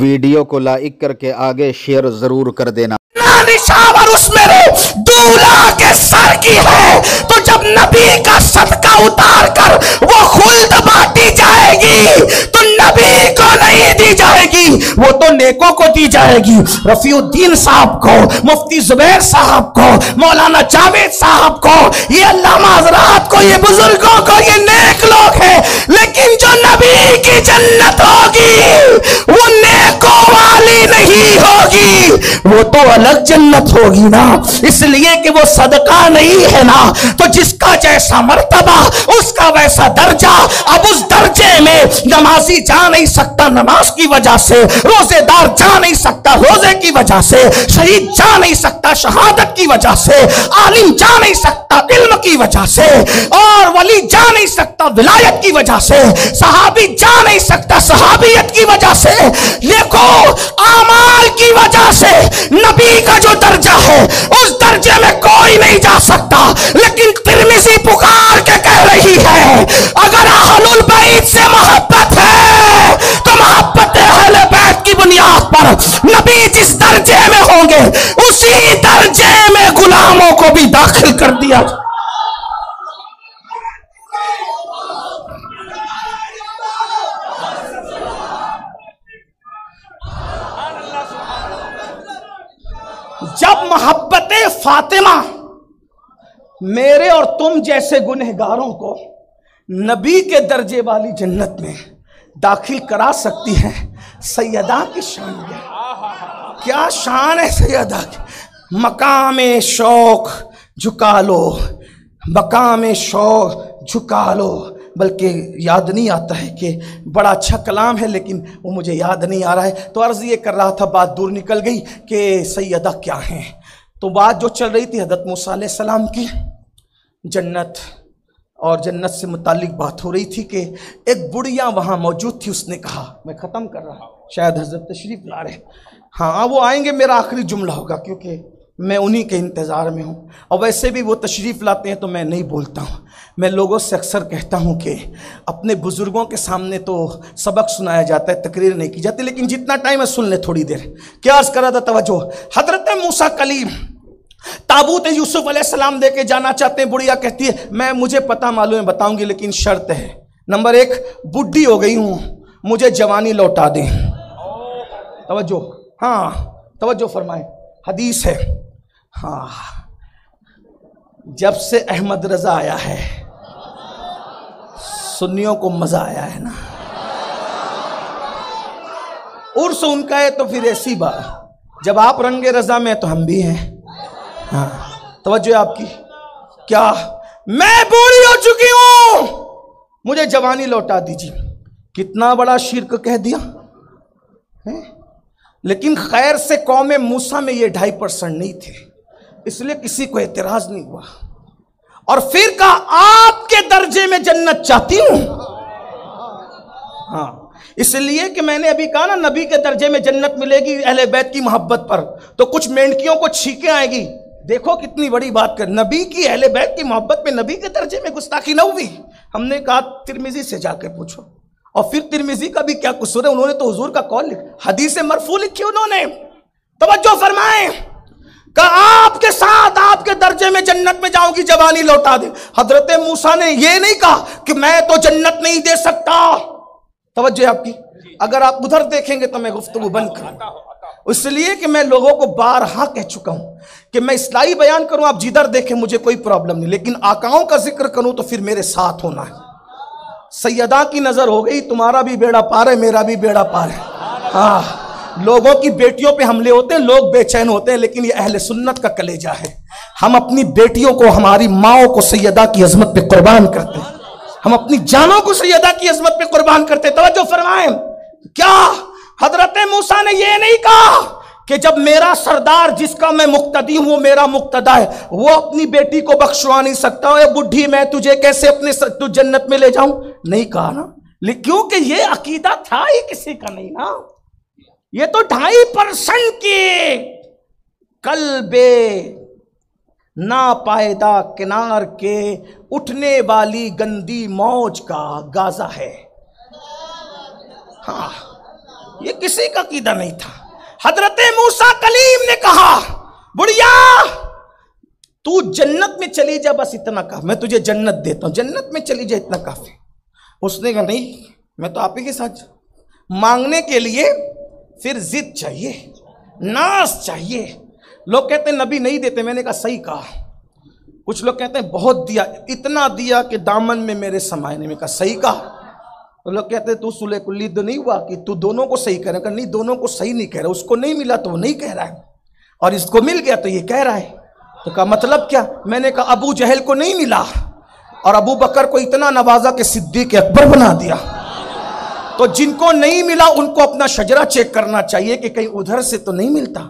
Video کو like کر کے آگے شیئر ضرور کر دینا۔ نشاور اس میرے دولہا کے سر کی ہے، تو جب نبی کا صدقہ اتار کر وہ خلد بانٹی جائے گی تو نبی کو نہیں دی جائے گی، وہ تو نیکوں کو دی جائے گی۔ رفیع الدین صاحب کو، مفتی زبیر صاحب کو، مولانا جاوید صاحب کو، یہ علامہ حضرات کو، یہ بزرگوں کو، یہ نیک لوگ ہیں، لیکن جو نبی کی جنت ہوگی وہ نیکوں والی نہیں ہوگی، وہ تو الگ جنت ہوگی نا، اس لیے کہ وہ صدقہ نہیں ہے نا، تو جس کا جیسا مرتبہ اس کا ویسا درجہ۔ اب اس درجے میں نمازی جا نہیں سکتا نماز کی وجہ سے، روزے دار جا نہیں سکتا روزے کی وجہ سے، شہید جا نہیں سکتا شہادت کی وجہ سے، عالم جا نہیں سکتا علم کی وجہ سے، اور ولی جا نہیں سکتا ولایت کی وجہ سے، صحابی جا نہیں سکتا صحابیت کی وجہ سے، دیکھو اعمال کی وجہ سے نبی کا جو درجہ ہے اس درجے میں کوئی نہیں جا سکتا۔ لیکن ترمذی پکار کے کہہ رہی ہے اگر اہل البیت سے محبت ہے تو محبت اہل بیت کی بنیاد پر نبی جس درجے میں ہوں گے اسی درجے میں غلاموں کو بھی داخل کر دیا۔ جب محبت فاطمہ میرے اور تم جیسے گنہگاروں کو نبی کے درجے والی جنت میں داخل کرا سکتی ہے، سیدہ کی شان کیا شان ہے سیدہ کی۔ مقام شوق جھکا لو، مقام شوق جھکا لو، بلکہ یاد نہیں آتا ہے کہ بڑا اچھا کلام ہے لیکن وہ مجھے یاد نہیں آ رہا ہے، تو عرض یہ کر رہا تھا، بات دور نکل گئی کہ سیدہ کیا ہیں۔ تو بات جو چل رہی تھی حضرت موسیٰ علیہ السلام کی جنت اور جنت سے متعلق بات ہو رہی تھی کہ ایک بڑھیا وہاں موجود تھی، اس نے کہا، میں ختم کر رہا ہوں، شاید حضرت تشریف لا رہے، ہاں وہ آئیں گے، میرا آخری جملہ ہوگا کیونکہ میں انہی کے انتظار میں ہوں، اور ویسے بھی وہ تشریف لاتے ہیں تو میں نہیں بولتا ہوں۔ میں لوگوں سے اکثر کہتا ہوں کہ اپنے بزرگوں کے سامنے تو سبق سنایا جاتا ہے، تقریر نہیں کی جاتی، لیکن جتنا ٹائم ہے سن لیں تھوڑی دیر۔ کیا عرض کرا تھا، توجہ، حضرت موسیٰ کلیم تابوت یوسف علیہ السلام دے کے جانا چاہتے ہیں، بڑھیا کہتی ہے مجھے پتہ معلوم ہے بتاؤں گی لیکن شرط ہے، نمبر 1 بڈھی ہو گئی ہوں، مجھے جوانی لوٹا دیں۔ توجہ، ہاں توجہ فرمائیں، حدیث ہے، ہاں، جب سے احمد رضا آیا ہے سنیوں کو مزہ آیا ہے نا، عرس ان کا ہے تو پھر ایسی بات، جب آپ رنگ رضا میں تو ہم بھی ہیں، ہاں توجہ آپ کی، کیا میں بوڑھی ہو چکی ہوں مجھے جوانی لوٹا دیجیے، کتنا بڑا شرک کہہ دیا، لیکن خیر سے قوم موسیٰ میں یہ 2.5% نہیں تھے، اس لیے کسی کو اعتراض نہیں ہوا، اور پھر کہا آپ کے درجے میں جنت چاہتی ہوں، ہاں اس لیے کہ میں نے ابھی کہا نا نبی کے درجے میں جنت ملے گی اہل بیت کی محبت پر، تو کچھ مینڈکیوں کو چھینکیں آئے گی، دیکھو کتنی بڑی بات کر، نبی کی اہل بیت کی محبت میں نبی کے درجے میں گستاخی نہ ہوئی۔ ہم نے کہا ترمذی سے جا کے پوچھو، اور پھر ترمذی کا بھی کیا قصور ہے، انہوں نے تو حضور کا قول لکھا، حدیث مرفوع لکھی انہوں نے، توجہ فرمائیں، کہ آپ کے ساتھ آپ کے درجے میں جنت میں جاؤں گی جوانی لوٹا دے۔ حضرت موسیٰ نے یہ نہیں کہا کہ میں تو جنت نہیں دے سکتا، توجہ آپ کی، اگر آپ ادھر دیکھیں گے تو میں گفتگو بند کروں، اس لیے کہ میں لوگوں کو بارہا کہہ چکا ہوں کہ میں اصلاحی بیان کروں، آپ جدھر دیکھیں مجھے کوئی پرابلم نہیں، لیکن آقاؤں کا ذکر کروں تو پھر میرے ساتھ ہونا ہے۔ سیدہ کی نظر ہو گئی، تمہارا بھی بیڑا پار ہے میرا بھی بیڑا پار ہے، ہاں لوگوں کی بیٹیوں پہ حملے ہوتے ہیں، لوگ بے چین ہوتے ہیں، لیکن یہ اہل سنت کا کلیجہ ہے، ہم اپنی بیٹیوں کو، ہماری ماؤں کو سیدہ کی عظمت پہ قربان کرتے ہیں، ہم اپنی جانوں کو سیدہ کی عظمت پہ قربان کرتے ہیں۔ توجہ فرمائیں، کیا حضرت موسیٰ نے یہ نہیں کہا کہ جب میرا سردار جس کا میں مقتدی ہوں وہ میرا مقتدی ہے، وہ اپنی بیٹی کو بخشوا نہیں سکتا، اے بڈھی میں تجھے کیسے اپنے جنت میں لے جاؤں، نہیں کہا نا، کیونکہ یہ عقیدہ تھا ہی کسی کا نہیں نا، یہ تو 2.5% کی قلب ناپائیدہ کنار کے اٹھنے والی گندی موج کا گازہ ہے، ہاں یہ کسی کا عقیدہ نہیں تھا. حضرت موسیٰ کلیم نے کہا بڑھیا تو جنت میں چلی جا، بس اتنا کافی، میں تجھے جنت دیتا ہوں، جنت میں چلی جا اتنا کافی. اس نے کہا نہیں، میں تو آپ ہی کے ساتھ. مانگنے کے لیے پھر ضد چاہیے، ناز چاہیے. لوگ کہتے ہیں نبی نہیں دیتے، میں نے کہا صحیح کہا. کچھ لوگ کہتے ہیں بہت دیا، اتنا دیا کہ دامن میں میرے سمائے نے. میں کہا صحیح کہا. تو لوگ کہتے ہیں تو صلح کلی تو نہیں ہوا کہ تو دونوں کو صحیح کہہ رہا ہے. نہیں، دونوں کو صحیح نہیں کہہ رہا. اس کو نہیں ملا تو وہ نہیں کہہ رہا ہے، اور اس کو مل گیا تو یہ کہہ رہا ہے. تو کہا مطلب کیا؟ میں نے کہا ابو جہل کو نہیں ملا اور ابو بکر کو اتنا نوازا کہ صدیق اکبر بنا دیا. تو جن کو نہیں ملا ان کو اپنا شجرہ چیک کرنا چاہیے کہ کہیں ادھر سے تو نہیں ملتا.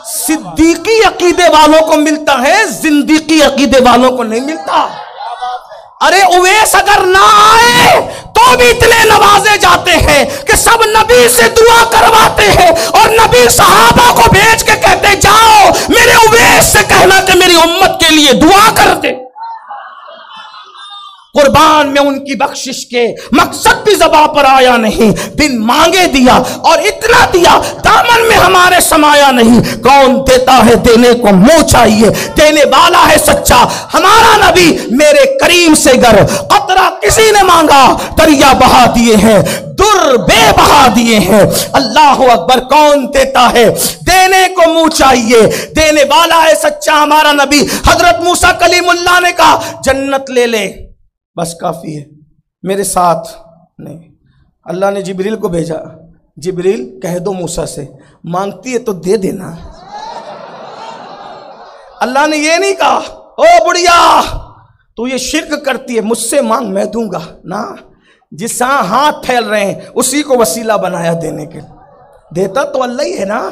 صدیقی عقیدے والوں کو ملتا ہے، زندیقی عقیدے والوں کو نہیں ملتا. ارے اویس اگر نہ آئے تو بھی اتنے نوازے جاتے ہیں کہ سب نبی سے دعا کرواتے ہیں، اور نبی صحابہ کو بھیج کے کہتے جاؤ میرے اویس سے کہنا کہ میری امت کے لیے دعا کر دے. قربان میں ان کی بخشش کے مقصد بھی زباں پر آیا نہیں، بن مانگے دیا، اور اتنا دیا دامن میں ہمارے سمایا نہیں. کون دیتا ہے دینے کو منہ چاہیے، دینے والا ہے سچا. ہمارا نبی میرے کریم سے گر قطرہ کسی نے مانگا دریا بہا دیے ہیں، در بے بہا دیے ہیں. اللہ اکبر. کون دیتا ہے دینے کو منہ چاہیے، دینے والا ہے سچا ہمارا نبی. حضرت موسیٰ کلیم اللہ نے کہا جنت لے لے بس کافی ہے، میرے ساتھ نہیں. اللہ نے جبریل کو بھیجا، جبریل کہہ دو موسیٰ سے مانگتی ہے تو دے دینا. اللہ نے یہ نہیں کہا او بڑھیا تو یہ شرک کرتی ہے مجھ سے مانگ میں دوں گا. نا، جس ہاتھ پھیل رہے ہیں اسی کو وسیلہ بنایا دینے کے. دیتا تو اللہ ہی ہے نا،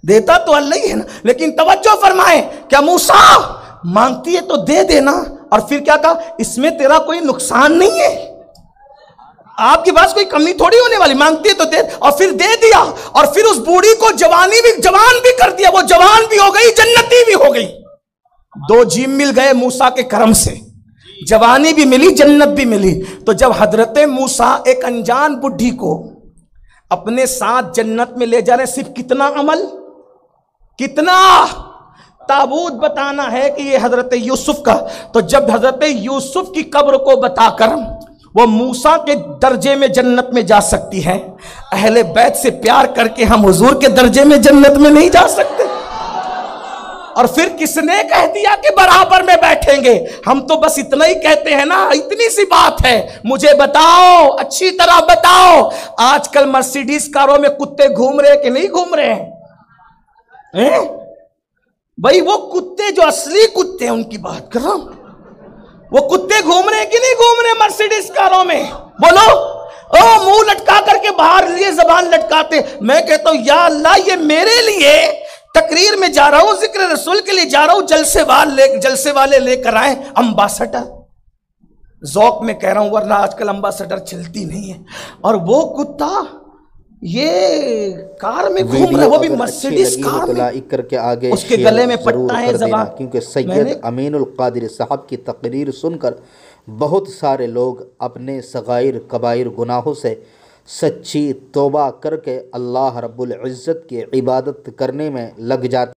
دیتا تو اللہ ہی ہے نا. لیکن توجہ فرمائیں، کیا موسیٰ مانگتی ہے تو دے دینا، اور پھر کیا کہا اس میں تیرا کوئی نقصان نہیں ہے، آپ کے پاس کوئی کمی تھوڑی ہونے والی. مانگتی ہے تو دے، اور پھر دے دیا. اور پھر اس بوڑھی کو جوان بھی کر دیا، وہ جوان بھی ہو گئی جنتی بھی ہو گئی. دو جیم مل گئے موسیٰ کے کرم سے، جوانی بھی ملی جنت بھی ملی. تو جب حضرت موسیٰ ایک انجان بڈھی کو اپنے ساتھ جنت میں لے جا رہے، صرف کتنا عمل، کتنا تابوت بتانا ہے کہ یہ حضرت یوسف کا. تو جب حضرت یوسف کی قبر کو بتا کر وہ موسیٰ کے درجے میں جنت میں جا سکتی ہے، اہل بیت سے پیار کر کے ہم حضور کے درجے میں جنت میں نہیں جا سکتے. اور پھر کس نے کہہ دیا کہ برابر میں بیٹھیں گے؟ ہم تو بس اتنا ہی کہتے ہیں نا، اتنی سی بات ہے. مجھے بتاؤ، اچھی طرح بتاؤ، آج کل مرسیڈیز کاروں میں کتے گھوم رہے کہ نہیں گھوم رہے ہیں؟ بھائی وہ کتے جو اصلی کتے ہیں ان کی بات کر رہا ہوں، وہ کتے گھوم رہے ہیں کہ نہیں گھوم رہے مرسیڈیز کاروں میں؟ بولو. منہ لٹکا کر کے باہر لیے زبان لٹکاتے. میں کہتا ہوں یا اللہ یہ میرے لیے تقریر میں جا رہا ہوں، ذکر رسول کے لیے جا رہا ہوں، جلسے والے لے کر آئیں امباسڈر. ذوق میں کہہ رہا ہوں، ورنہ آج کل امباسڈر چلتی نہیں ہے. اور وہ کتا یہ کار میں گھوم رہا ہے، وہ بھی مرسیڈیز کار میں، اس کے گلے میں پٹا ہے زبان. کیونکہ سید امین القادری صاحب کی تقریر سن کر بہت سارے لوگ اپنے صغائر کبائر گناہوں سے سچی توبہ کر کے اللہ رب العزت کی عبادت کرنے میں لگ جاتے